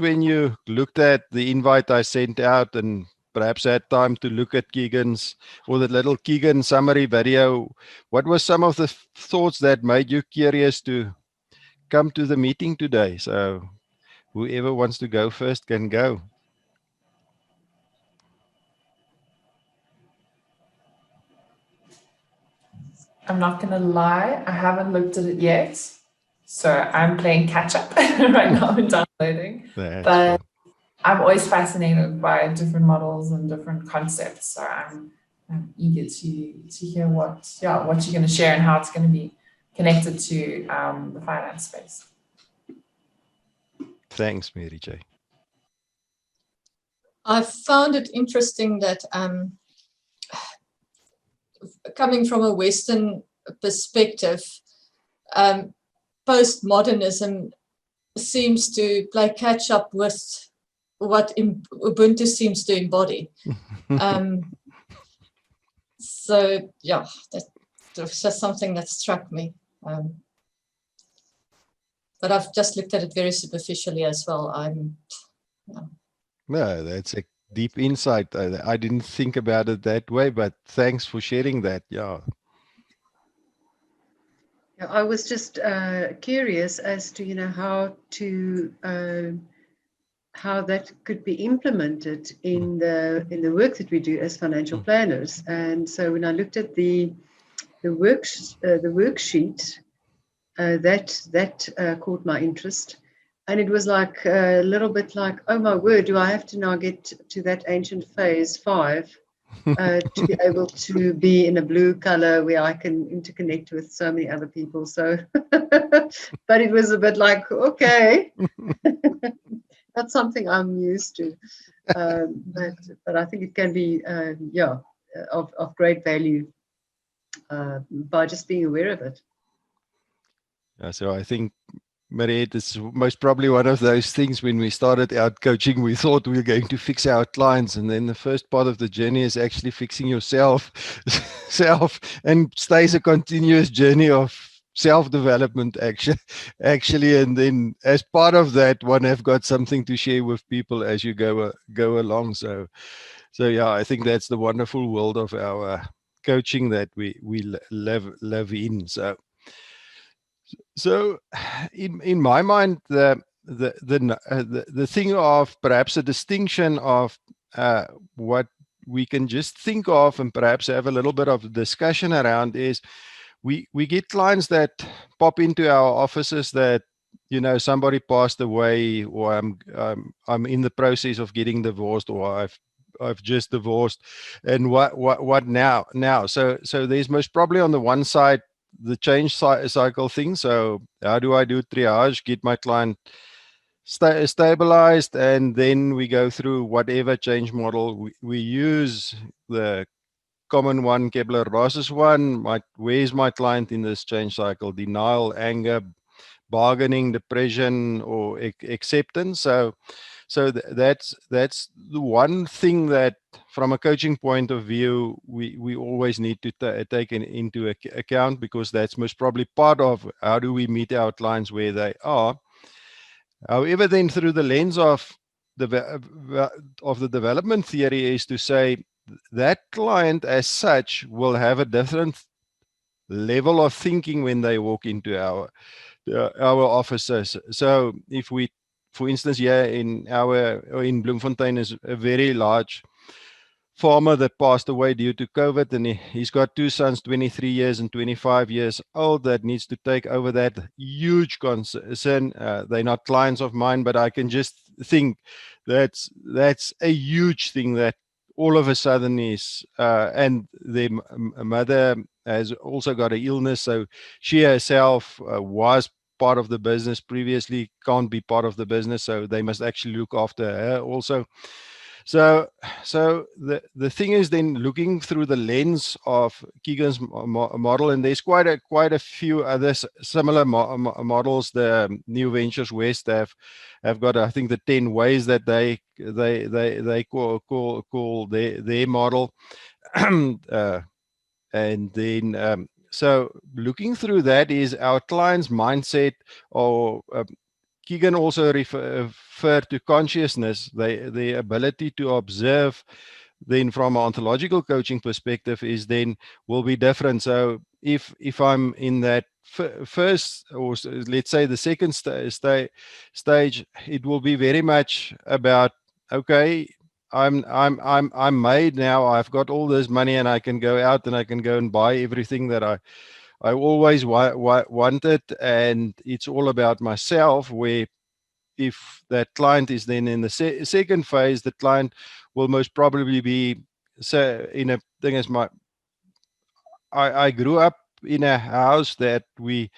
when you looked at the invite I sent out and perhaps had time to look at Kegan's or the little Kegan summary video, what were some of the thoughts that made you curious to come to the meeting today? So whoever wants to go first can go. I'm not going to lie, I haven't looked at it yet. So I'm playing catch up right now and downloading. That's But cool. I'm always fascinated by different models and different concepts. So I'm eager to hear what you're going to share and how it's going to be connected to the finance space. Thanks, Mary J. I found it interesting that coming from a Western perspective, postmodernism seems to play catch up with what Ubuntu seems to embody. So yeah, that was just something that struck me. But I've just looked at it very superficially as well. No, that's a deep insight. I didn't think about it that way, but thanks for sharing that. Yeah. I was just curious as to, how that could be implemented in the work that we do as financial planners. And so when I looked at the worksheet, that caught my interest. And it was like a little bit like, oh my word, do I have to now get to that ancient phase 5 to be able to be in a blue color where I can interconnect with so many other people. So, but it was a bit like, okay, that's something I'm used to. But I think it can be, of great value by just being aware of it. Yeah, so I think, Mariette, is most probably one of those things when we started out coaching, we thought we were going to fix our clients. And then the first part of the journey is actually fixing yourself and stays a continuous journey of self-development actually. And then as part of that, one have got something to share with people as you go along. So yeah, I think that's the wonderful world of our coaching that we live in. So, in my mind, the thing of perhaps a distinction of what we can just think of and perhaps have a little bit of discussion around is we get clients that pop into our offices that somebody passed away, or I'm in the process of getting divorced, or I've just divorced, and what now? So there's most probably on the one side the change cycle thing. So how do I do triage, get my client stabilized, and then we go through whatever change model we use. The common one, Kepler-Ross's one, where's my client in this change cycle? Denial, anger, bargaining, depression, or acceptance. So that's the one thing that from a coaching point of view we always need to take into account, because that's most probably part of how do we meet our clients where they are. However, then through the lens of the development theory is to say that client as such will have a different level of thinking when they walk into our offices. So if we, for instance, here in Bloemfontein is a very large farmer that passed away due to COVID, and he's got 2 sons, 23 years and 25 years old, that needs to take over that huge concern. They're not clients of mine, but I can just think that's a huge thing that all of a sudden is, and their mother has also got an illness, so she herself was part of the business previously, can't be part of the business, so they must actually look after her also. So the thing is then looking through the lens of Kegan's model, and there's quite a few other similar models. The New Ventures West have got, I think, the 10 ways that they call their model. And then so looking through that is our client's mindset, or Kegan also referred to consciousness, the ability to observe. Then from an ontological coaching perspective is then will be different. So if I'm in that first, or let's say the second stage, it will be very much about, okay, I'm made now, I've got all this money and I can go out and I can go and buy everything that I always wanted, and it's all about myself. Where if that client is then in the second phase, the client will most probably be, so in a thing as I grew up in a house that we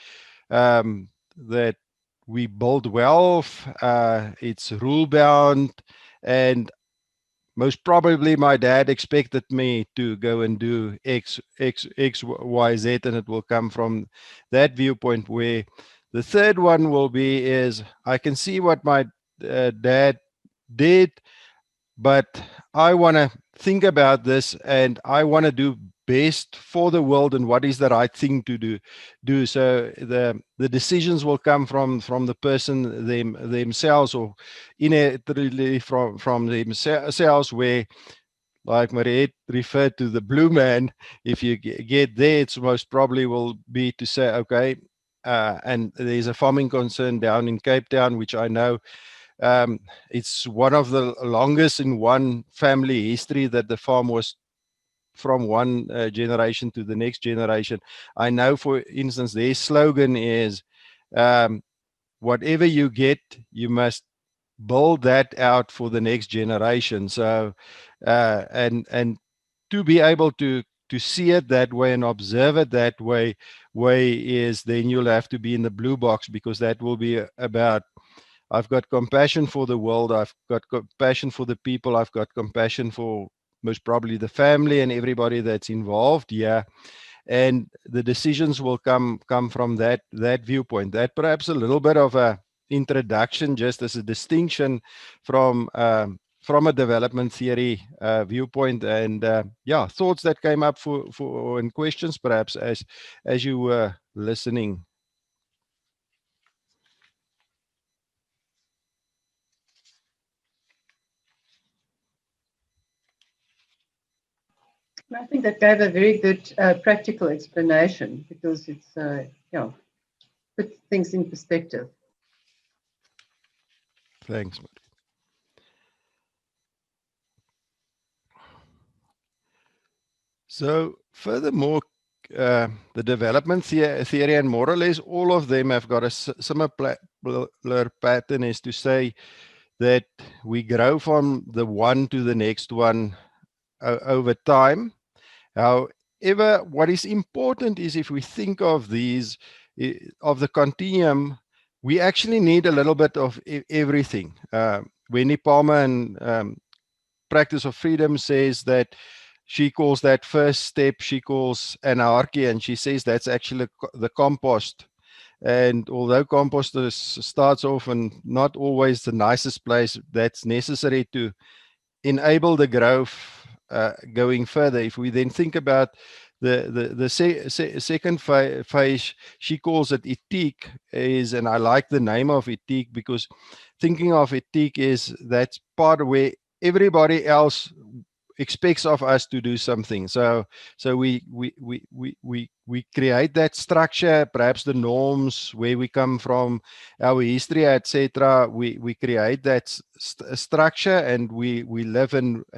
build wealth. It's rule bound, and most probably my dad expected me to go and do X, Y, Z, and it will come from that viewpoint. Where the third one will be is, I can see what my dad did, but I want to think about this and I want to do best for the world and what is the right thing to do. So the decisions will come from the person themselves, or innately from themselves. Where, like Mariette referred to the blue man, if you get there, it's most probably will be to say, okay, and there's a farming concern down in Cape Town, which I know, it's one of the longest in one family history that the farm was from one generation to the next generation. I know, for instance, their slogan is, whatever you get, you must build that out for the next generation. So, and to be able to see it that way and observe it that way is, then you'll have to be in the blue box, because that will be about, I've got compassion for the world, I've got compassion for the people, I've got compassion for most probably the family and everybody that's involved. Yeah. And the decisions will come from that viewpoint. That perhaps a little bit of a introduction, just as a distinction from a development theory viewpoint, and yeah, thoughts that came up for and questions perhaps as you were listening. I think that gave a very good practical explanation, because it's yeah, put things in perspective. Thanks. So furthermore, the development theory, and more or less all of them have got a similar pattern, is to say that we grow from the one to the next one over time. However, what is important is, if we think of these, of the continuum, we actually need a little bit of everything. Wendy Palmer and Practice of Freedom says that, she calls that first step, she calls anarchy, and she says that's actually the compost. And although compost starts off and not always the nicest place, that's necessary to enable the growth going further. If we then think about the second phase, she calls it ethique, and I like the name of ethique, because thinking of ethique is, that's part where everybody else expects of us to do something. So we create that structure, perhaps the norms, where we come from, our history, etc. We create that structure, and we live and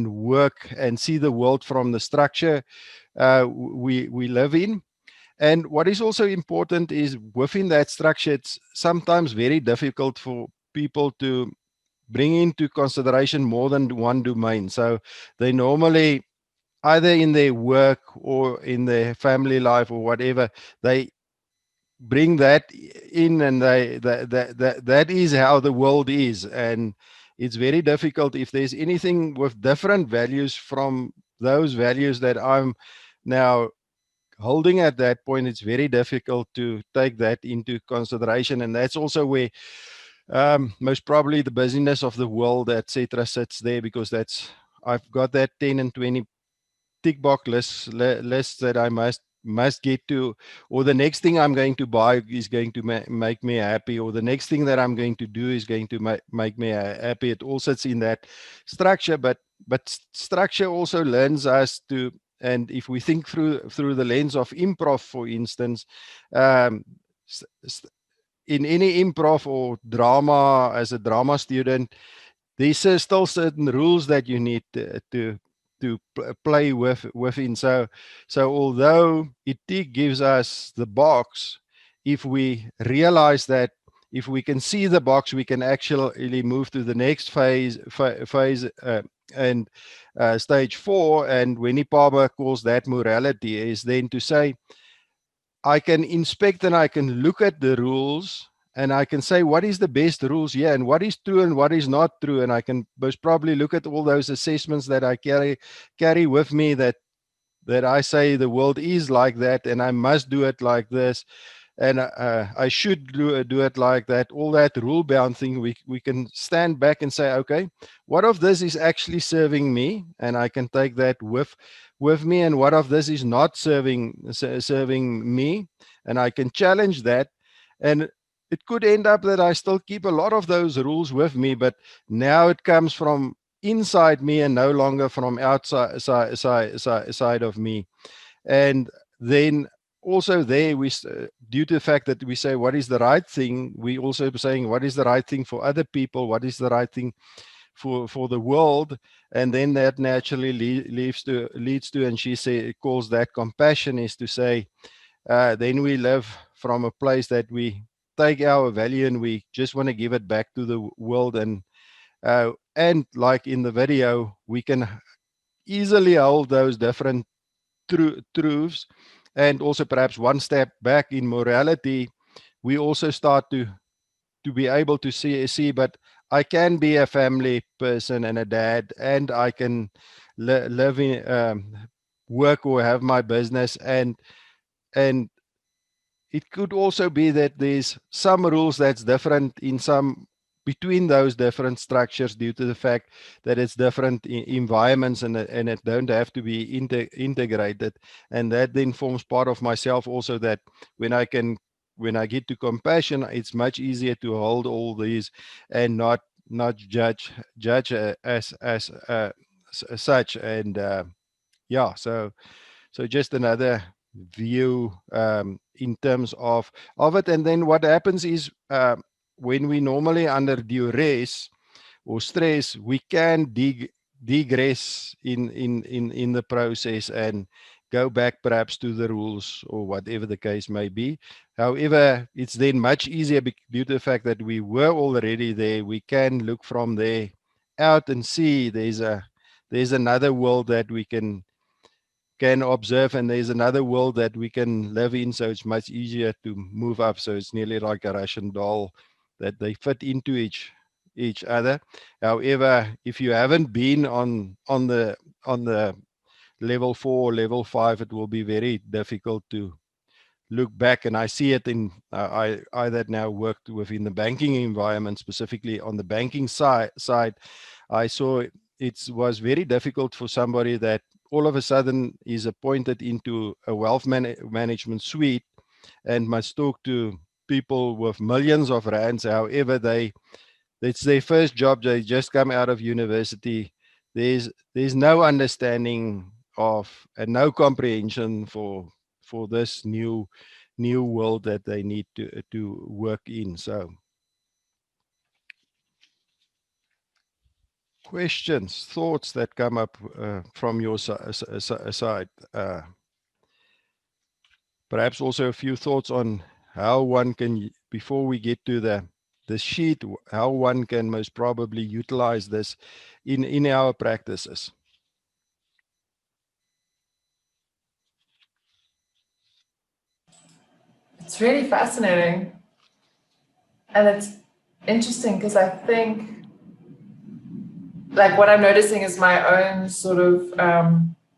work and see the world from the structure we live in. And what is also important is, within that structure, it's sometimes very difficult for people to bring into consideration more than one domain. So they normally, either in their work or in their family life or whatever, they bring that in, and that is how the world is. And it's very difficult, if there's anything with different values from those values that I'm now holding at that point, it's very difficult to take that into consideration. And that's also where most probably the busyness of the world, etc., sits there, because that's, I've got that 10 and 20 tick box lists that I must must get to, or the next thing I'm going to buy is going to make me happy, or the next thing that I'm going to do is going to make me happy. It all sits in that structure, but structure also learns us to, and if we think through the lens of improv, for instance, in any improv or drama, as a drama student, there's still certain rules that you need to play within. So although it gives us the box, if we realize that, if we can see the box, we can actually move to the next phase and stage 4. And Winnie Palmer calls that morality, is then to say, I can inspect and I can look at the rules and I can say what is the best rules here and what is true and what is not true. And I can most probably look at all those assessments that I carry with me, that I say the world is like that and I must do it like this. And I should do it like that. All that rule-bound thing, we can stand back and say, okay, what of this is actually serving me, and I can take that with me, and what of this is not serving me, and I can challenge that. And it could end up that I still keep a lot of those rules with me, but now it comes from inside me and no longer from outside of me. And then also there, we, due to the fact that we say what is the right thing, we also saying what is the right thing for other people, what is the right thing for the world, and then that naturally leads to, and she calls that compassion, is to say, then we live from a place that we take our value and we just want to give it back to the world. And like in the video, we can easily hold those different truths. And also perhaps one step back in morality, we also start to be able to see, but I can be a family person and a dad, and I can live in work or have my business, and it could also be that there's some rules that's different in some between those different structures due to the fact that it's different environments, and it don't have to be integrated. And that then forms part of myself also, that when I get to compassion, it's much easier to hold all these and not judge as such. And yeah, so just another view in terms of it. And then what happens is, when we normally under duress or stress, we can digress in the process and go back perhaps to the rules or whatever the case may be. However, it's then much easier due to the fact that we were already there. We can look from there out and see there's another world that we can observe, and there's another world that we can live in. So it's much easier to move up. So it's nearly like a Russian doll, that they fit into each other. However, if you haven't been on the level 4 or level 5, it will be very difficult to look back. And I see it in I that now worked within the banking environment, specifically on the banking side. I saw it was very difficult for somebody that all of a sudden is appointed into a wealth management suite and must talk to people with millions of rands. However, it's their first job. They just come out of university. There's no understanding of and no comprehension for this new world that they need to work in. So, questions, thoughts that come up from your side. Perhaps also a few thoughts on how one can, before we get to the sheet, how one can most probably utilize this in our practices. It's really fascinating. And it's interesting because I think, like, what I'm noticing is my own sort of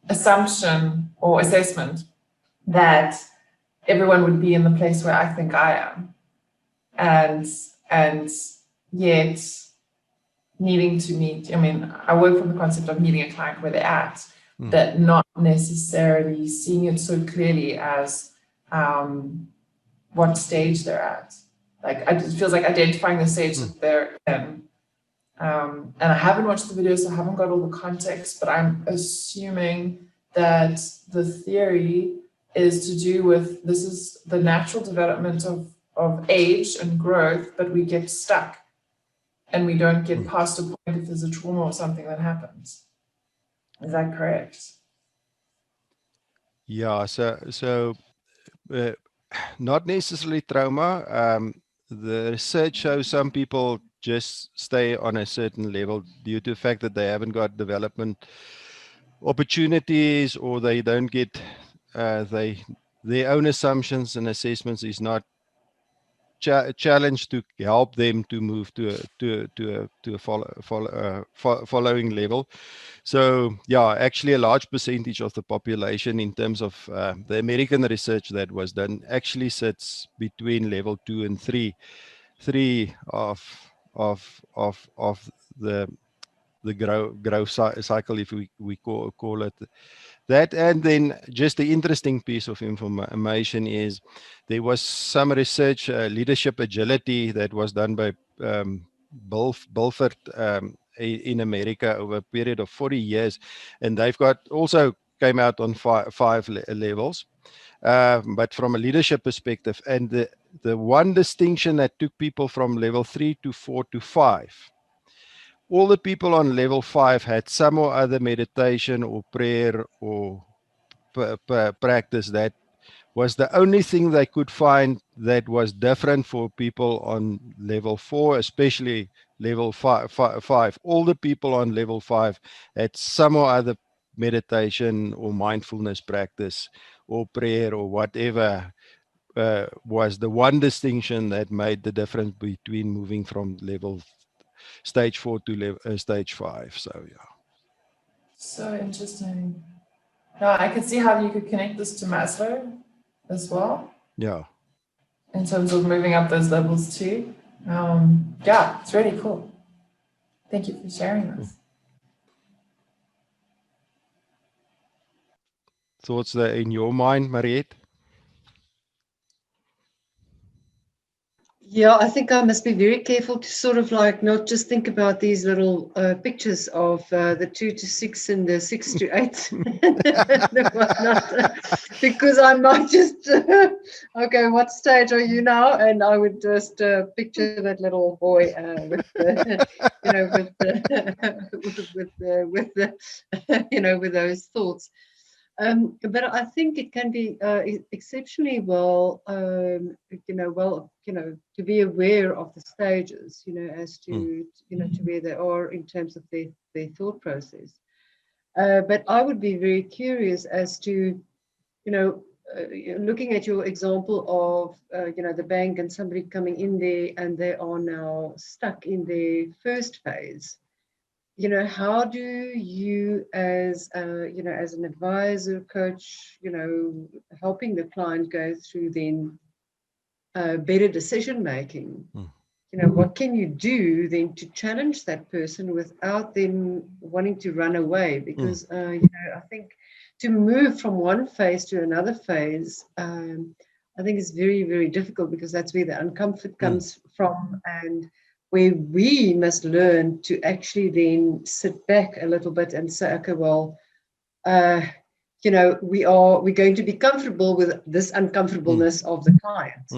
assumption or assessment that everyone would be in the place where I think I am. And yet needing to meet, I mean, I work from the concept of meeting a client where they're at, that not necessarily seeing it so clearly as what stage they're at. Like, it feels like identifying the stage that they're in. And I haven't watched the video, so I haven't got all the context, but I'm assuming that the theory is to do with, this is the natural development of age and growth, but we get stuck and we don't get past a point if there's a trauma or something that happens. Is that correct? Yeah, so not necessarily trauma. The research shows some people just stay on a certain level due to the fact that they haven't got development opportunities, or they don't get their own assumptions and assessments is not challenged to help them to move to a following level. So yeah, actually a large percentage of the population in terms of the American research that was done actually sits between level 2 and 3 of the growth cycle, if we call it that. And then just the interesting piece of information is there was some research, leadership agility, that was done by Bulford in America over a period of 40 years. And they've got also came out on five levels, but from a leadership perspective. And the one distinction that took people from level 3 to 4 to 5, all the people on level 5 had some or other meditation or prayer or practice that was the only thing they could find that was different for people on level 4, especially level 5. All the people on level 5 had some or other meditation or mindfulness practice or prayer or whatever. Was the one distinction that made the difference between moving from stage 4 to stage 5. So yeah. So interesting. Now I could see how you could connect this to Maslow as well, Yeah. in terms of moving up those levels too. Yeah, it's really cool. Thank you for sharing this. Thoughts that in your mind, Mariette? Yeah, I think I must be very careful to sort of like not just think about these little pictures of the 2 to 6 and the 6 to 8 and whatnot, because I might just, okay, what stage are you now? And I would just picture that little boy with the, you know, with the, you know, with those thoughts. But I think it can be exceptionally well, to be aware of the stages, as to, to where they are in terms of their thought process. But I would be very curious as to, looking at your example of, the bank and somebody coming in there and they are now stuck in their first phase. How do you as an advisor, coach, helping the client go through then better decision making? What can you do then to challenge that person without them wanting to run away? Because, I think to move from one phase to another phase, I think is very, very difficult, because that's where the uncomfort comes from, and where we must learn to actually then sit back a little bit and say, okay, well, we're going to be comfortable with this uncomfortableness of the client.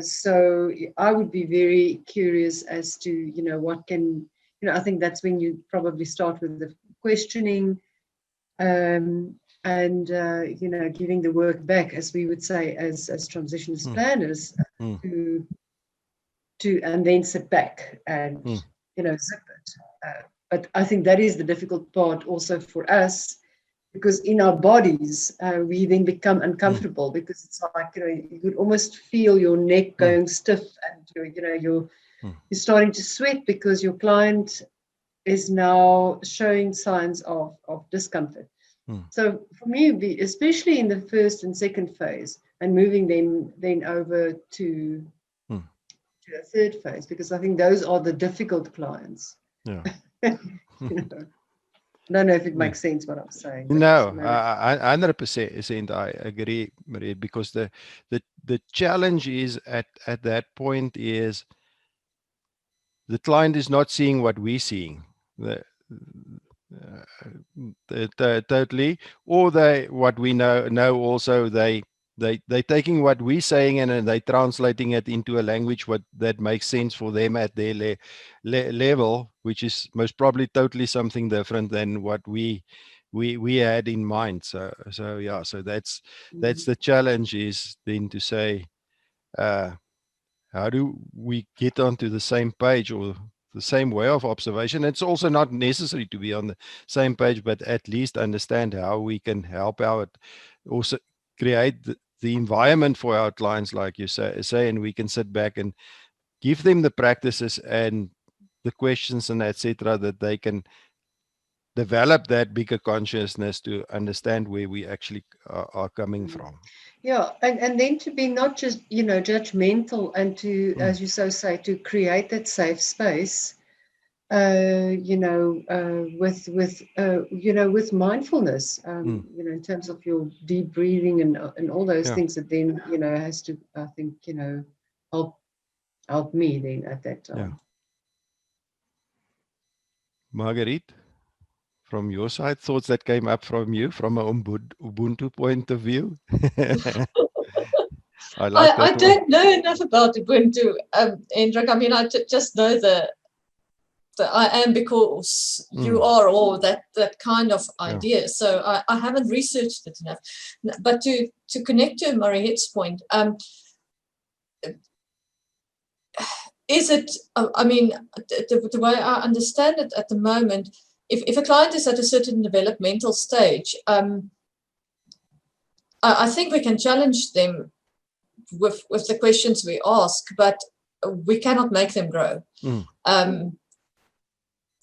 So I would be very curious as to, what can, I think that's when you probably start with the questioning, and giving the work back, as we would say, as transitionist planners, to and then sit back and zip it. But I think that is the difficult part also for us, because in our bodies we then become uncomfortable, because it's like, you could almost feel your neck going stiff, and you're starting to sweat because your client is now showing signs of discomfort. So for me, especially in the first and second phase, and moving then over to a third phase, because I think those are the difficult clients. Yeah. I don't know if it makes sense what I'm saying. but No, maybe- 100% I agree, Marie, because the challenge is at that point is the client is not seeing what we're seeing. Totally, or what we know also they taking what we're saying and they translating it into a language that makes sense for them at their level, which is most probably totally something different than what we had in mind. So yeah, so that's the challenge, is then to say, how do we get onto the same page or the same way of observation? It's also not necessary to be on the same page, but at least understand how we can help out, also create the environment for our clients, like you say, and we can sit back and give them the practices and the questions and etc., that they can develop that bigger consciousness to understand where we actually are coming from. Yeah, and then to be not just, judgmental, and to, as you so say, to create that safe space, with mindfulness, in terms of your deep breathing and all those things that then, has to, I think, help me then at that time. Yeah. Marguerite, from your side, thoughts that came up from you from an Ubuntu point of view? I don't know enough about Ubuntu, Hendrik. I mean, I just know the I am because you are, or that kind of idea. So I haven't researched it enough. But to connect to Mariette's point, is it, I mean, the way I understand it at the moment, if a client is at a certain developmental stage, I think we can challenge them with the questions we ask, but we cannot make them grow.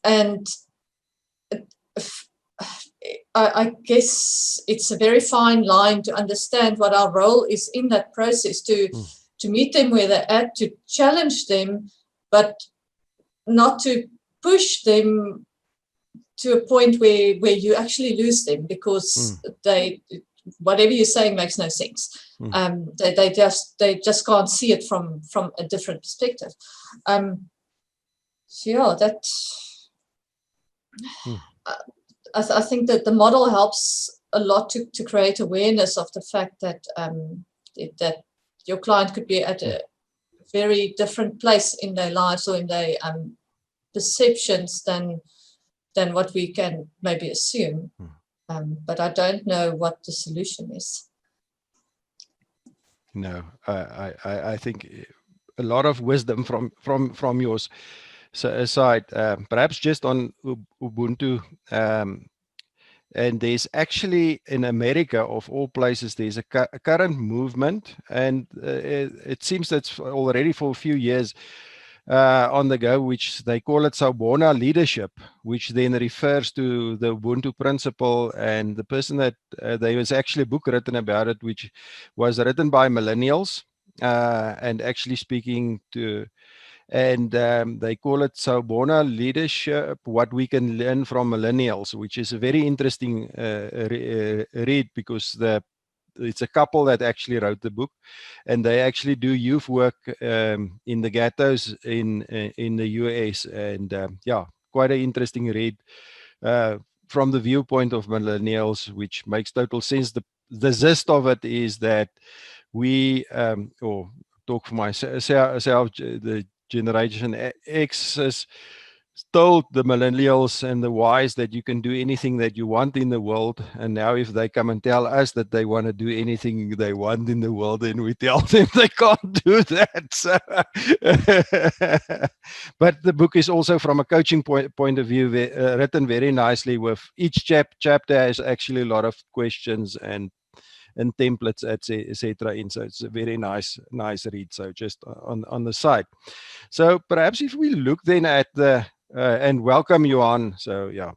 And I guess it's a very fine line to understand what our role is in that process, to meet them where they're at, to challenge them, but not to push them to a point where you actually lose them, because whatever you're saying makes no sense. They just can't see it from a different perspective. So yeah, that I think that the model helps a lot to create awareness of the fact that that your client could be at a very different place in their lives or in their perceptions than what we can maybe assume. But I don't know what the solution is. No, I think a lot of wisdom from yours side, perhaps just on Ubuntu. And there's actually, in America, of all places, there's a current movement, and it seems that's already for a few years on the go, which they call it Sawubona leadership, which then refers to the Ubuntu principle. And the person that there was actually a book written about it, which was written by millennials, and actually speaking to, and they call it Sawubona leadership, what we can learn from millennials, which is a very interesting read, because it's a couple that actually wrote the book, and they actually do youth work in the ghettos in the US, and yeah, quite an interesting read from the viewpoint of millennials, which makes total sense. The gist of it is that we, or talk for myself, the Generation X has told the millennials and the Ys that you can do anything that you want in the world. And now if they come and tell us that they want to do anything they want in the world, then we tell them they can't do that. So but the book is also from a coaching point of view, written very nicely, with each chapter has actually a lot of questions and templates, etc. So it's a very nice read. So just on the side. So perhaps if we look then at the and welcome you on. So yeah,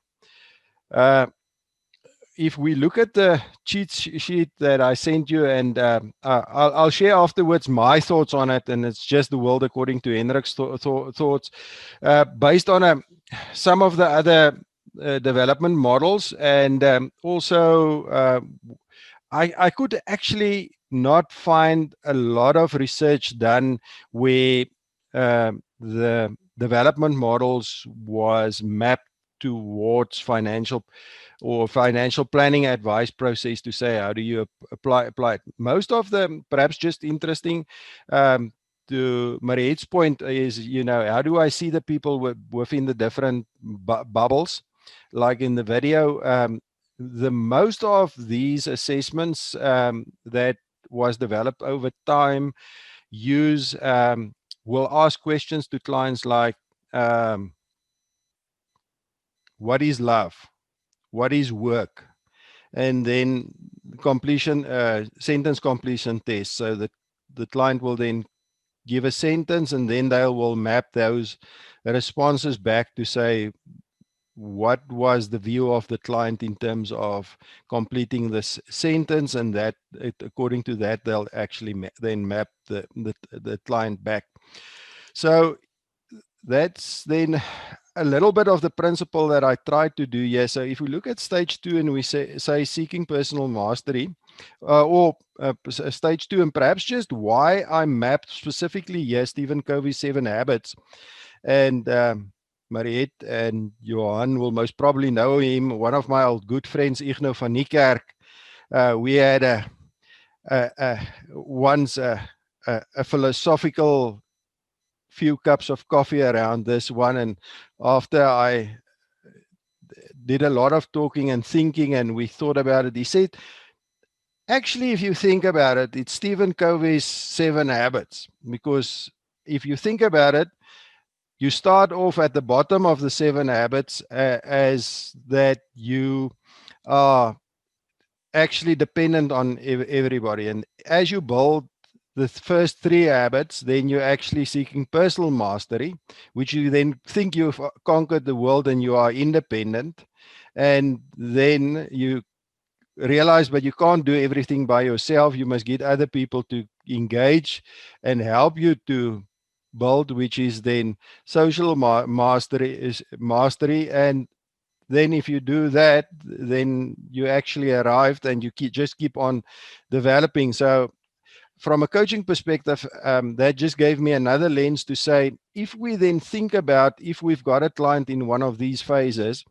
if we look at the cheat sheet that I sent you, and I'll share afterwards my thoughts on it, and it's just the world according to Hendrik's thoughts, based on some of the other development models, and also I could actually not find a lot of research done where the development models was mapped towards financial planning advice process to say how do you apply it. Most of them, perhaps just interesting, to Mariette's point is, how do I see the people within the different bubbles, like in the video. The most of these assessments that was developed over time use will ask questions to clients like, what is love, what is work, and then completion, sentence completion test. So that the client will then give a sentence, and then they will map those responses back to say what was the view of the client in terms of completing this sentence, and that according to that they'll actually then map the client back. So that's then a little bit of the principle that I tried to do here. So if we look at stage 2 and we say seeking personal mastery, or stage 2, and perhaps just why I mapped specifically here Stephen Covey's 7 habits, and Mariette and Johan will most probably know him, one of my old good friends, Igno van Niekerk. We had once a philosophical few cups of coffee around this one, and after I did a lot of talking and thinking and we thought about it, he said, actually, if you think about it, it's Stephen Covey's 7 habits, because if you think about it, you start off at the bottom of the 7 habits as that you are actually dependent on everybody. And as you build the first 3 habits, then you're actually seeking personal mastery, which you then think you've conquered the world and you are independent. And then you realize, but you can't do everything by yourself. You must get other people to engage and help you to build, which is then social mastery. And then if you do that, then you actually arrived, and you just keep on developing. So from a coaching perspective, that just gave me another lens to say, if we then think about, if we've got a client in one of these phases,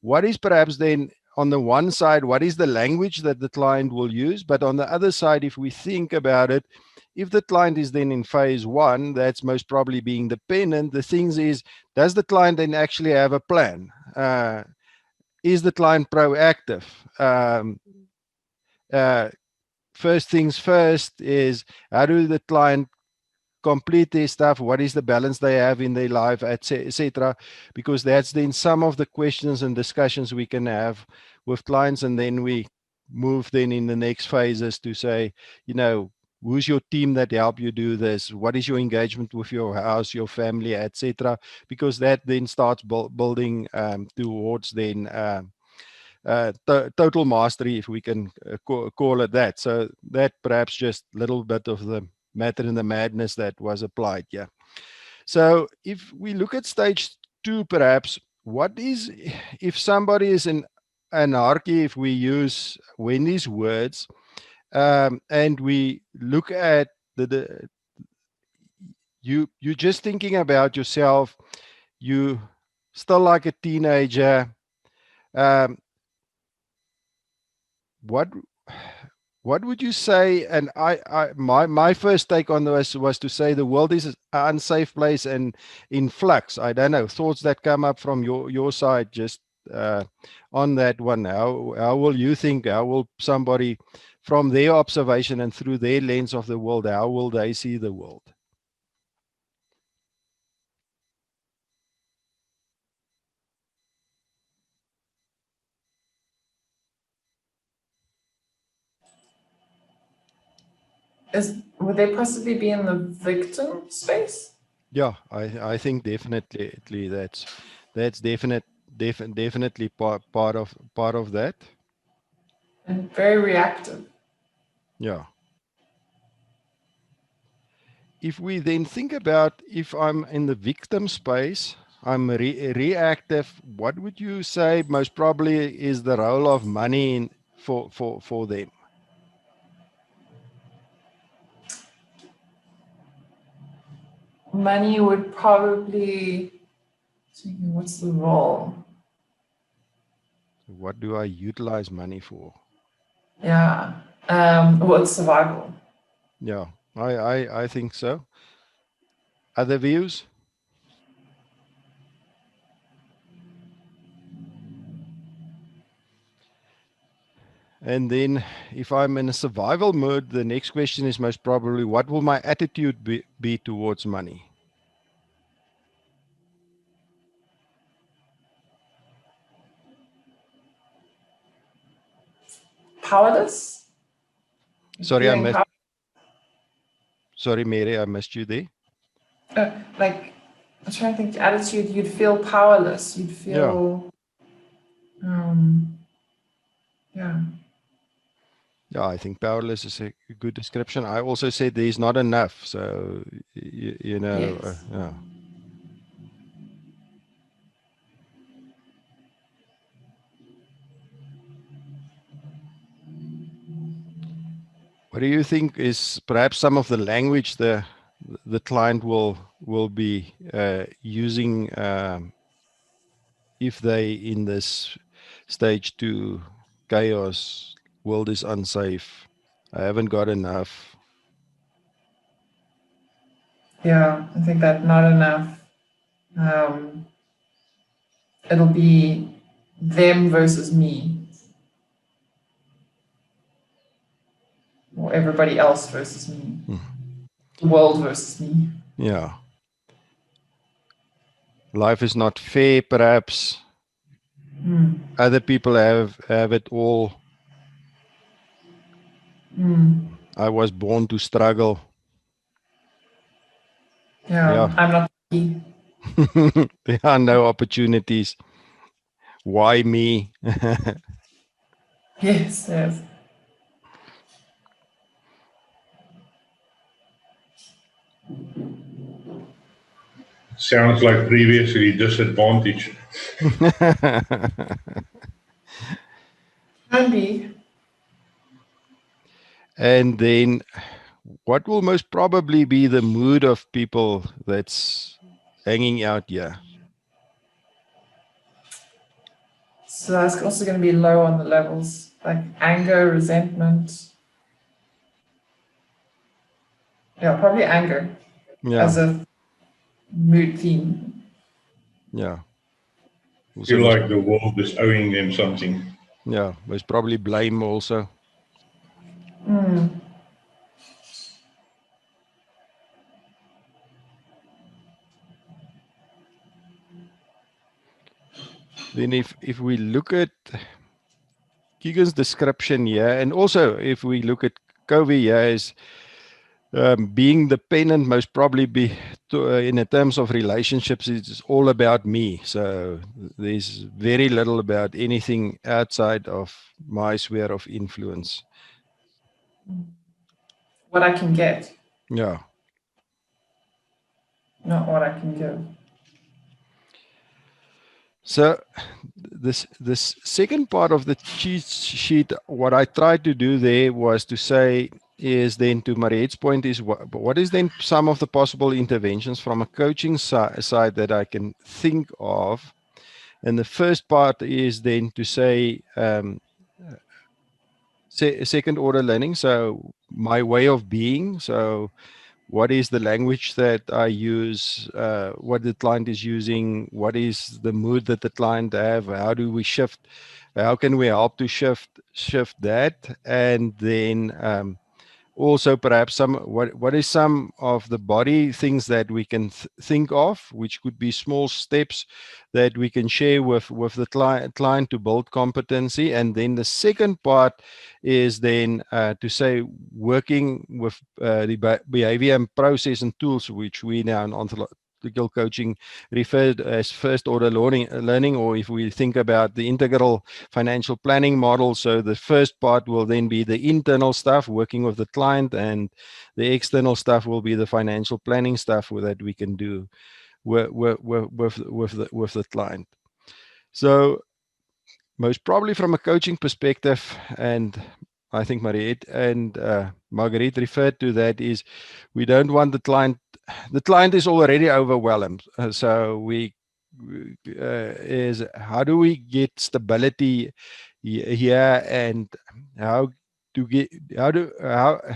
what is perhaps then on the one side, what is the language that the client will use? But on the other side, if we think about it, if the client is then in phase 1, that's most probably being dependent. The things is, does the client then actually have a plan? Is the client proactive? First things first is, how do the client complete their stuff? What is the balance they have in their life, etc.? Because that's then some of the questions and discussions we can have with clients, and then we move then in the next phases to say, who's your team that help you do this? What is your engagement with your house, your family, etc.? Because that then starts building towards then total mastery, if we can call it that. So that perhaps just a little bit of the matter in the madness that was applied. Yeah. So if we look at stage 2, perhaps, what is, if somebody is in anarchy, if we use Wendy's words, and we look at you just thinking about yourself, you still like a teenager, what would you say? And my first take on this was to say the world is an unsafe place and in flux. I don't know, thoughts that come up from your side just on that one. How will you think? How will somebody, from their observation and through their lens of the world, how will they see the world? Would they possibly be in the victim space? Yeah, I think definitely that's definitely part of that. And very reactive. Yeah. If we then think about, if I'm in the victim space, I'm reactive. What would you say most probably is the role of money for them? Money would probably, what's the role? What do I utilize money for? Yeah. Well, it's survival. Yeah, I think so. Other views? And then if I'm in a survival mode, the next question is most probably, what will my attitude be towards money? Powerless? Sorry, Feeling sorry, Mary, I missed you there. like, I'm trying to think, attitude, you'd feel powerless. You'd feel, yeah. Yeah, I think powerless is a good description. I also said there's not enough. So, you know, Yes. yeah. What do you think is perhaps some of the language the client will be using if they in this stage 2 chaos, world is unsafe, I haven't got enough? Yeah, I think that not enough. It'll be them versus me, or everybody else versus me, the world versus me. Yeah. Life is not fair, perhaps. Other people have it all. I was born to struggle. Yeah, I'm not lucky. There are no opportunities. Why me? Yes, yes. Sounds like previously disadvantage. Can be. And then what will most probably be the mood of people that's hanging out here? So that's also going to be low on the levels, like anger, resentment. Yeah, probably anger as Yeah, a mood theme. yeah. Also Feel most, like the world is owing them something. yeah, most probably blame also. Then if we look at Kegan's description here, and also if we look at Covey here, is being dependent most probably be in the terms of relationships, it's all about me. So there's very little about anything outside of my sphere of influence. What I can get, Yeah. not what I can give. So this second part of the cheat sheet, what I tried to do there was to say is then to Mariette's point is what is then some of the possible interventions from a coaching side that I can think of. And the first part is then to say second order learning. So my way of being. So what is the language that I use, what the client is using, what is the mood that the client have, how do we shift, how can we help to shift that? And then also perhaps what is some of the body things that we can think of, which could be small steps that we can share with the client to build competency. And then the second part is then to say working with the behavior and process and tools, which we now in ontological coaching referred as first order learning, or if we think about the integral financial planning model. So the first part will then be the internal stuff, working with the client, and the external stuff will be the financial planning stuff that we can do with the client. So most probably from a coaching perspective, and I think Mariette and Marguerite referred to that, is we don't want the client is already overwhelmed. So is how do we get stability here, and how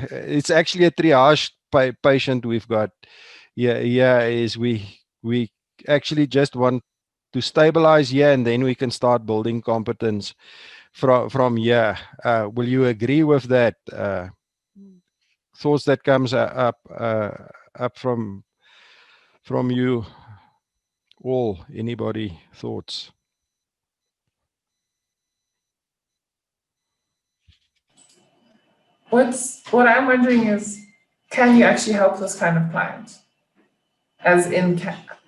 it's actually a triage patient we've got. Is we actually just want to stabilize here, and then we can start building competence from here. Will you agree with that? Thoughts that comes up from you all. Anybody thoughts? What I'm wondering is, can you actually help this kind of client? As in,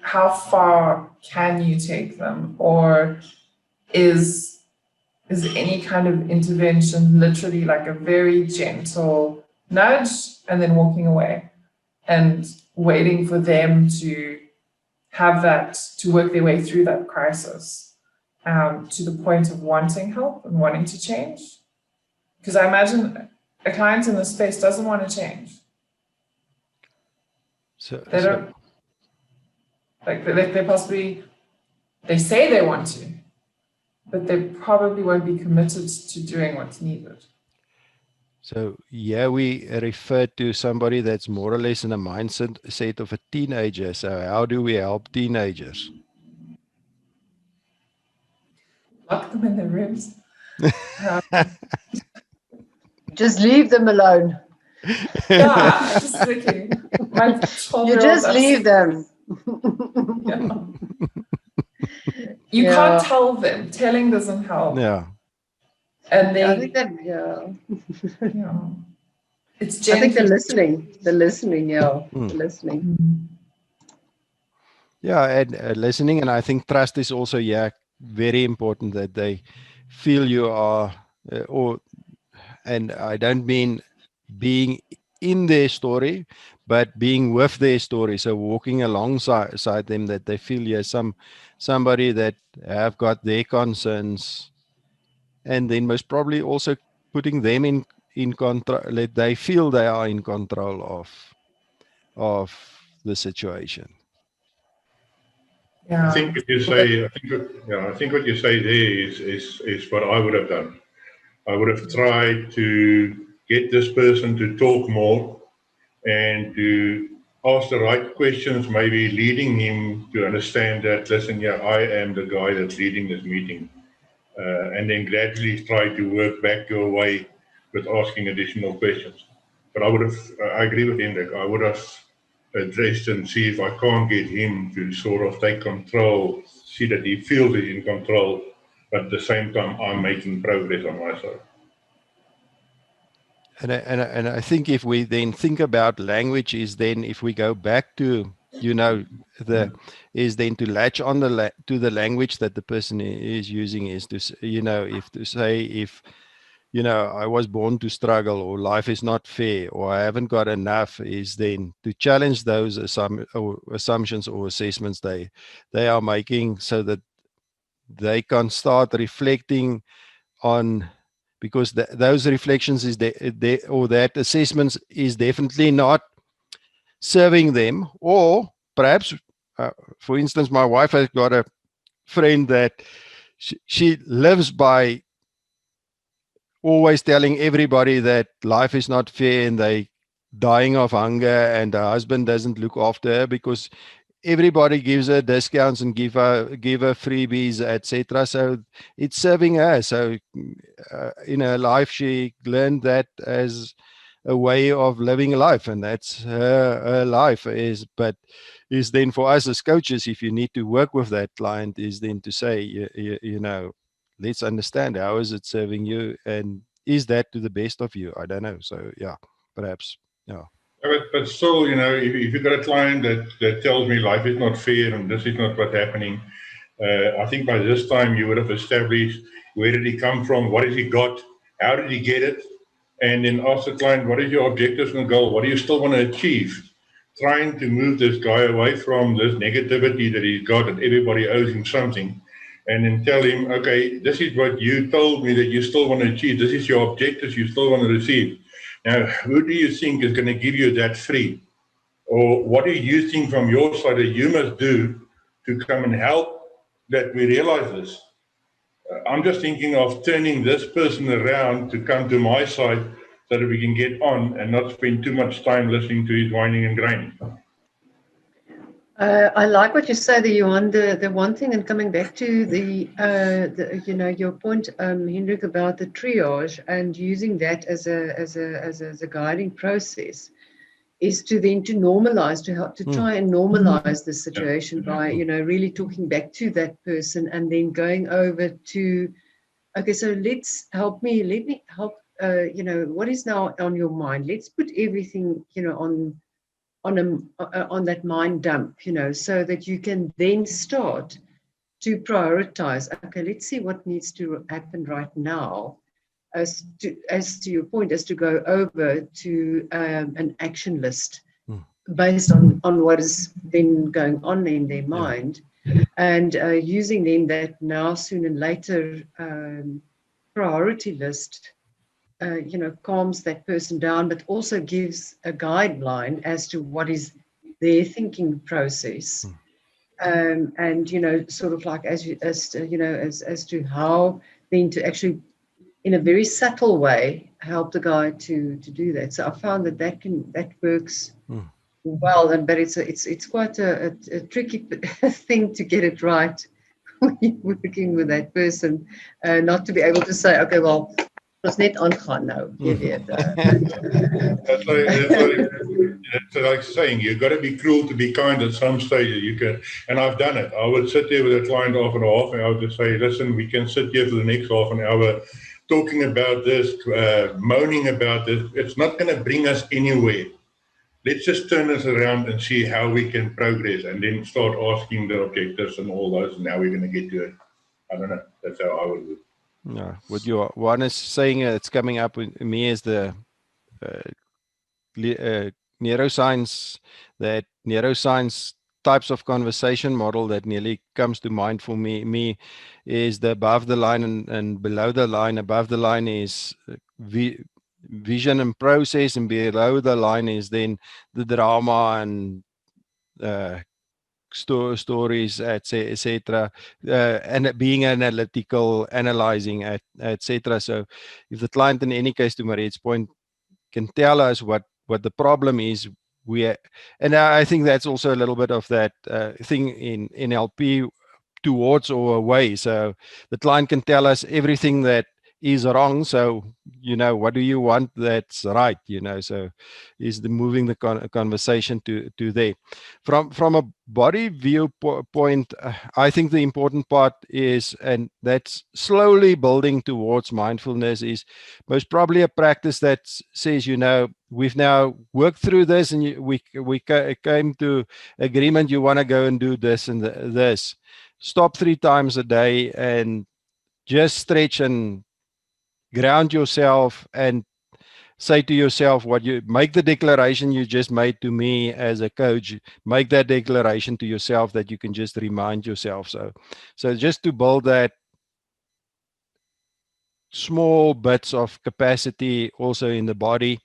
how far can you take them? Or is any kind of intervention literally like a very gentle nudge and then walking away and waiting for them to have that, to work their way through that crisis to the point of wanting help and wanting to change? Because I imagine a client in this space doesn't want to change. They don't, like they possibly, they say they want to, but they probably won't be committed to doing what's needed. So yeah, we refer to somebody that's more or less in a mindset of a teenager. So how do we help teenagers? Lock them in their rooms. Just leave them alone. Yeah, just thinking. You just leave them. Yeah. You can't tell them. Telling doesn't help. Yeah. And they, I think that, it's I think the gently. listening, the listening. Yeah, and listening, and I think trust is also very important, that they feel you are, and I don't mean being in their story, but being with their story. So walking alongside them, that they feel somebody that have got their concerns, and then most probably also putting them in control, let they feel they are in control of the situation. Yeah. I think what you say, I think what you say there is what I would have done. I would have tried to get this person to talk more and to ask the right questions, maybe leading him to understand that, listen, I am the guy that's leading this meeting. And then gradually try to work back your way with asking additional questions. But I agree with Hendrik, I would have addressed and see if I can't get him to sort of take control, see that he feels he's in control, but at the same time, I'm making progress on my side. And I think if we then think about language, is then if we go back to, is then to latch on to the language that the person is using, is to, if I was born to struggle, or life is not fair, or I haven't got enough, is then to challenge those assumptions or assessments they are making, so that they can start reflecting on, because those reflections or that assessments is definitely not serving them. Or perhaps, for instance, my wife has got a friend that she lives by always telling everybody that life is not fair and they dying of hunger, and her husband doesn't look after her because everybody gives her discounts and give her freebies, etc. So it's serving her. So in her life, she learned that as a way of living life, and that's her life. But is then for us as coaches, if you need to work with that client, is then to say, let's understand, how is it serving you, and is that to the best of you? I don't know. So perhaps. But still, if you've got a client that tells me life is not fair and this is not what's happening, I think by this time you would have established where did he come from, what has he got, how did he get it, and then ask the client, what is your objectives and goal, what do you still want to achieve trying to move this guy away from this negativity that he's got, that everybody owes him something, and then tell him, okay, this is what you told me that you still want to achieve. This is your objectives you still want to receive. Now, who do you think is going to give you that free? Or what do you think from your side that you must do to come and help that we realize this? I'm just thinking of turning this person around to come to my side so that we can get on and not spend too much time listening to his whining and grinding. I like what you say there, Johan. The one thing, and coming back to the your point, Hendrik, about the triage and using that as a guiding process, is to then to normalize, to help to try and normalize the situation by really talking back to that person and then going over to, okay, so let me help. What is now on your mind? Let's put everything on that mind dump, so that you can then start to prioritize. Okay, let's see what needs to happen right now, as to your point, as to go over to an action list based on what has been going on in their mind, and using then that now, soon and later priority list. Calms that person down, but also gives a guideline as to what is their thinking process, and sort of like as to how then to actually, in a very subtle way, help the guy to do that. So I found that works well, but it's quite a tricky thing to get it right when you're working with that person, not to be able to say, okay, well, ons net aangaan nou, jy weet. That's like saying, you've got to be cruel to be kind at some stage. You can, and I've done it. I would sit there with a client half an hour, and I would just say, listen, we can sit here for the next half an hour talking about this, moaning about this. It's not going to bring us anywhere. Let's just turn this around and see how we can progress, and then start asking the objectives and all those, and how we're going to get to it. I don't know. That's how I would do it. Yeah, what one is saying, it's coming up with me is the neuroscience types of conversation model that nearly comes to mind for me is the above the line and below the line. Above the line is vision and process, and below the line is then the drama and stories, etc., and being analytical, analyzing, etc. So if the client, in any case, to Mariette's point, can tell us what the problem is, and I think that's also a little bit of that thing in NLP, towards or away. So the client can tell us everything that is wrong. So, what do you want that's right? So is moving the conversation to there. From a body viewpoint, I think the important part is, and that's slowly building towards mindfulness, is most probably a practice that says, we've now worked through this, and we came to agreement, you want to go and do this and this. Stop 3 times a day and just stretch and ground yourself and say to yourself what you make the declaration you just made to me as a coach. Make that declaration to yourself that you can just remind yourself. So just to build that small bits of capacity also in the body,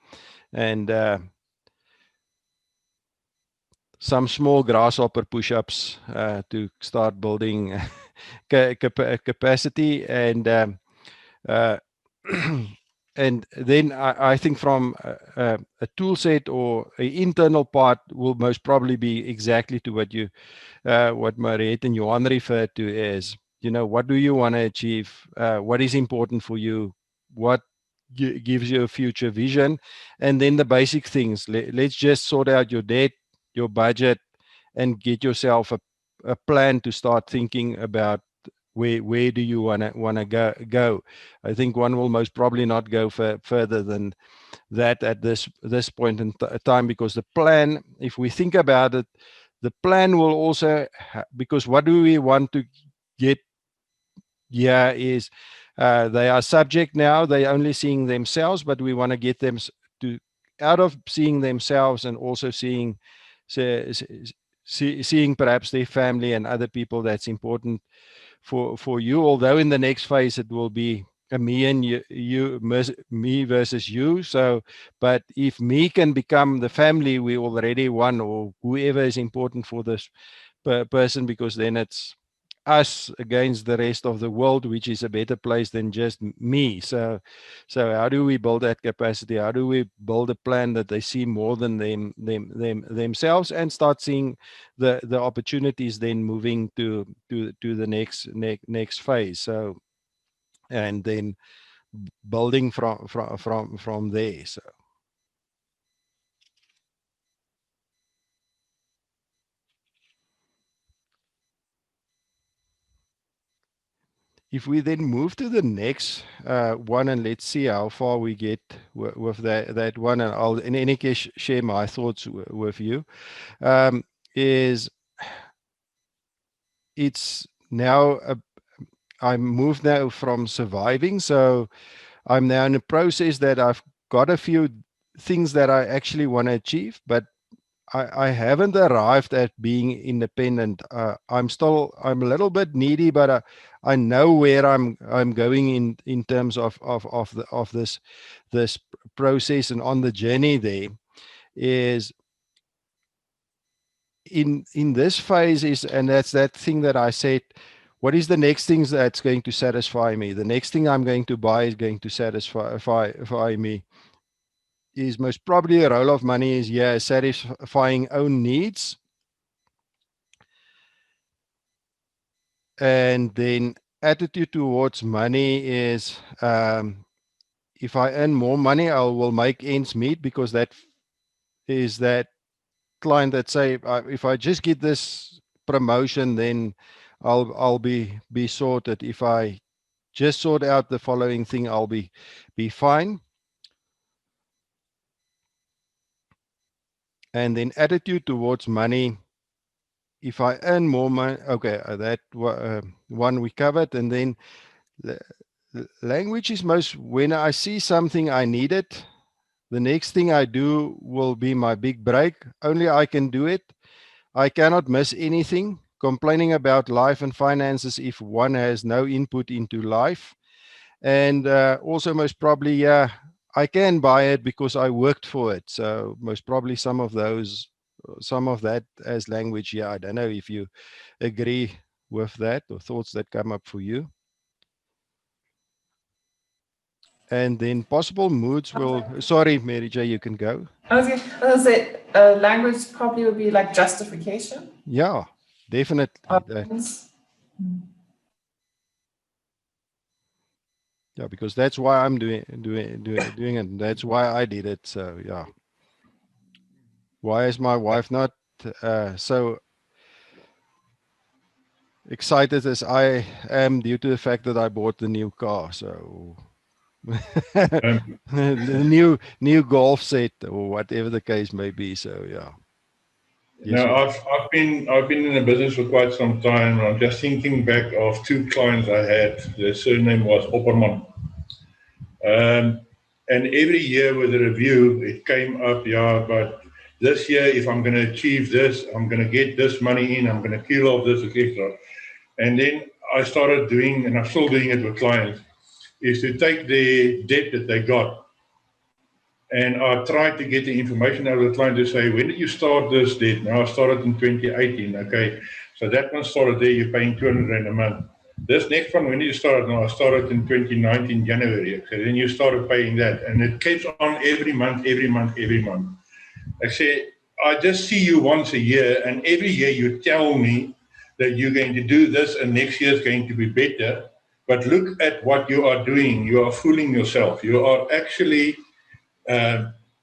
and some small grasshopper push-ups to start building capacity, and and then I think from a tool set or an internal part will most probably be exactly to what Mariette and Johan referred to as, what do you want to achieve? What is important for you? What gives you a future vision? And then the basic things. Let's just sort out your debt, your budget, and get yourself a plan to start thinking about where do you want to go. I think one will most probably not go further than that at this point in time, because the plan, if we think about it, the plan will also because what do we want to get here is they are subject now, they're only seeing themselves, but we want to get them to out of seeing themselves and also seeing seeing perhaps their family and other people that's important for you. Although in the next phase it will be a me and me versus you. So, but if me can become the family, we already won, or whoever is important for this person, because then it's us against the rest of the world, which is a better place than just me. So how do we build that capacity? How do we build a plan that they see more than themselves, and start seeing the opportunities then moving to the next phase? So, and then building from there. So if we then move to the next one, and let's see how far we get with that one, and I'll in any case share my thoughts with you, is it's now I'm moved now from surviving, so I'm now in a process that I've got a few things that I actually want to achieve, but I haven't arrived at being independent. I'm a little bit needy, but I know where I'm going in terms of this process, and on the journey there is in this phase is, and that's that thing that I said. What is the next thing that's going to satisfy me? The next thing I'm going to buy is going to satisfy me. Is most probably a role of money is, yeah, satisfying own needs. And then attitude towards money is, if I earn more money, I will make ends meet, because that is that client that say, if I just get this promotion, then I'll be sorted. If I just sort out the following thing, I'll be fine. And then attitude towards money, if I earn more money, okay, that one we covered. And then language is most, when I see something I need it, the next thing I do will be my big break. Only I can do it. I cannot miss anything. Complaining about life and finances if one has no input into life. And also most probably, yeah, I can buy it because I worked for it. So most probably some of that as language. Yeah, I don't know if you agree with that, or thoughts that come up for you. And then possible moods will, sorry, Mary J, you can go. I was gonna say, language probably would be like justification. Yeah, definitely. Yeah, because that's why I'm doing it. And that's why I did it. So yeah. Why is my wife not so excited as I am due to the fact that I bought the new car? So the new golf set, or whatever the case may be. So yeah. Yes, Now I've been in the business for quite some time. I'm just thinking back of two clients I had. Their surname was Opperman. And every year with the review, it came up, yeah, but this year, if I'm going to achieve this, I'm going to get this money in, I'm going to kill off this, etc. And then I started doing, and I'm still doing it with clients, is to take the debt that they got, and I tried to get the information out of the client to say, when did you start this debt? Now I started in 2018. Okay, so that one started there, you're paying 200 Rand a month. This next one, when did you start? No, I started in 2019, January. Okay, then you started paying that. And it keeps on every month. I say, I just see you once a year, and every year you tell me that you're going to do this and next year is going to be better. But look at what you are doing. You are fooling yourself. You are actually,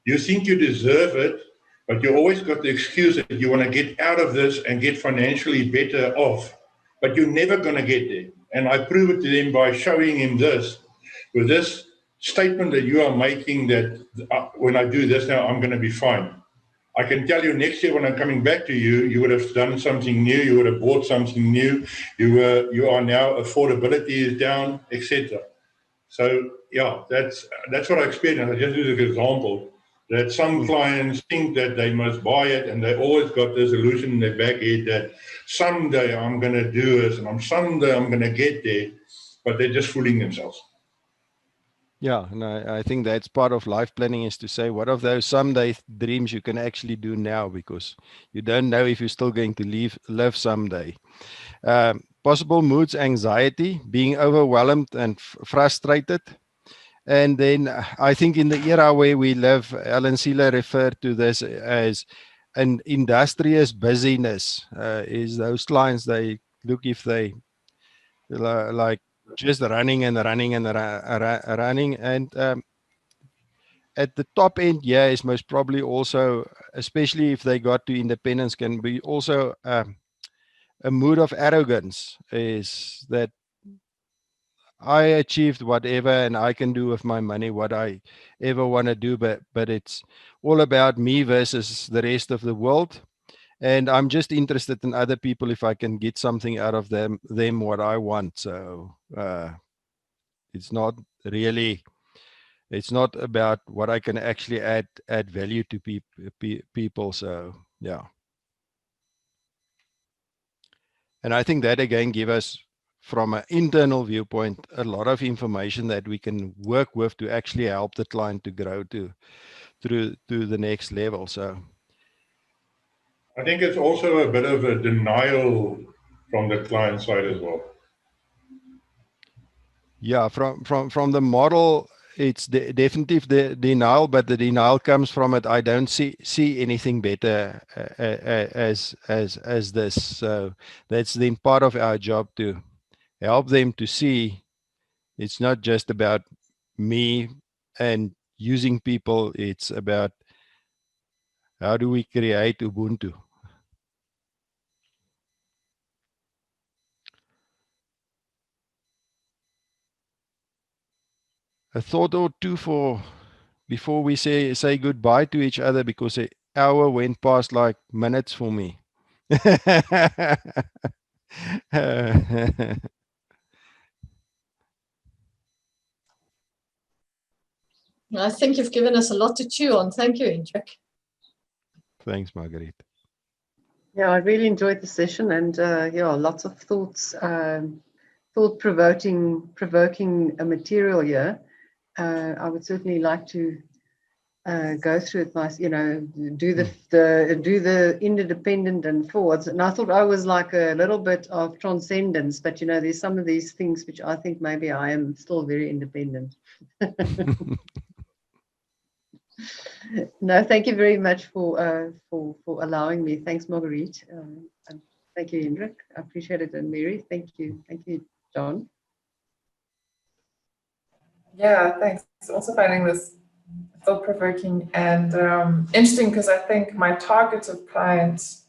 you think you deserve it, but you always got the excuse that you want to get out of this and get financially better off. But you're never going to get there. And I prove it to them by showing him this, with this statement that you are making, that when I do this now, I'm going to be fine. I can tell you next year when I'm coming back to you, you would have done something new, you would have bought something new, you are now, affordability is down, etc. So yeah, that's what I experienced. I just use an example. that some clients think that they must buy it, and they always got this illusion in their back head that someday I'm going to do this, and someday I'm going to get there, but they're just fooling themselves. Yeah, and I think that's part of life planning, is to say, what of those someday dreams you can actually do now, because you don't know if you're still going to live someday. Possible moods, anxiety, being overwhelmed and frustrated. And then I think in the era where we live, Alan Sieler referred to this as an industrious busyness. Is those clients, they look if they like just running and running and running. And at the top end, yeah, is most probably also, especially if they got to independence, can be also a mood of arrogance, is that I achieved whatever and I can do with my money what I ever want to do, but it's all about me versus the rest of the world. And I'm just interested in other people, if I can get something out of them what I want. So it's not really, it's not about what I can actually add value to people. So yeah. And I think that again give us, from an internal viewpoint, a lot of information that we can work with to actually help the client to grow through to the next level. So I think it's also a bit of a denial from the client side as well. Yeah, from the model, it's definitely the denial, but the denial comes from it. I don't see anything better as this. So that's then part of our job, to help them to see it's not just about me and using people. It's about how do we create Ubuntu. A thought or two before we say goodbye to each other, because an hour went past like minutes for me. I think you've given us a lot to chew on. Thank you, Hendrik. Thanks, Marguerite. Yeah, I really enjoyed the session, and yeah, lots of thoughts, thought-provoking material here. I would certainly like to go through it myself, do the interdependent and forwards. And I thought I was like a little bit of transcendence, but there's some of these things which I think maybe I am still very independent. No, thank you very much for allowing me. Thanks, Marguerite. And thank you, Hendrik. I appreciate it. And Mary, thank you, John. Yeah, thanks. Also finding this thought-provoking and interesting, because I think my target of clients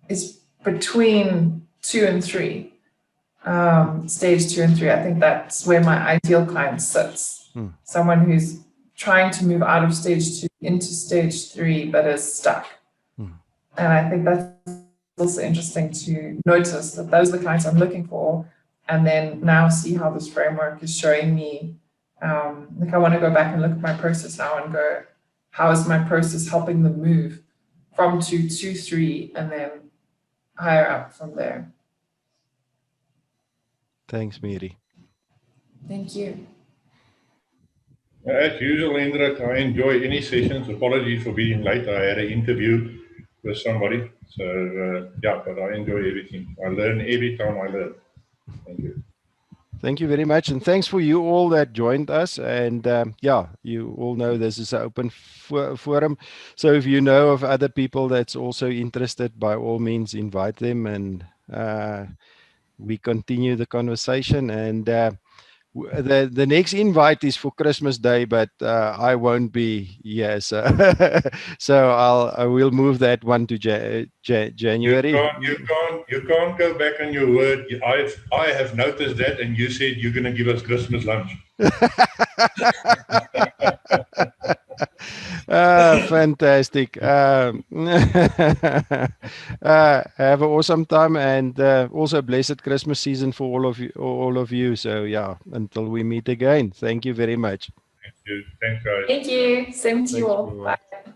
is between 2 and 3, stage 2 and 3. I think that's where my ideal client sits. Someone who's trying to move out of stage 2 into stage 3, but is stuck. And I think that's also interesting to notice that those are the clients I'm looking for, and then now see how this framework is showing me. Like I want to go back and look at my process now and go, how is my process helping them move from 2 to 3 and then higher up from there. Thanks, Mary. Thank you. As usual, Hendrik, I enjoy any sessions. Apologies for being late. I had an interview with somebody. So, yeah, but I enjoy everything. I learn every time I learn. Thank you. Thank you very much. And thanks for you all that joined us. And yeah, you all know this is an open forum. So if you know of other people that's also interested, by all means, invite them, and we continue the conversation. And the next invite is for Christmas Day, but I won't be here. So, so I will move that one to January. You can't go back on your word. I have noticed that, and you said you're going to give us Christmas lunch. Fantastic. Have an awesome time, and also blessed Christmas season for all of you. So yeah, until we meet again, thank you very much. Thanks, guys. Thank you. Same to you Thanks, all. everyone. Bye.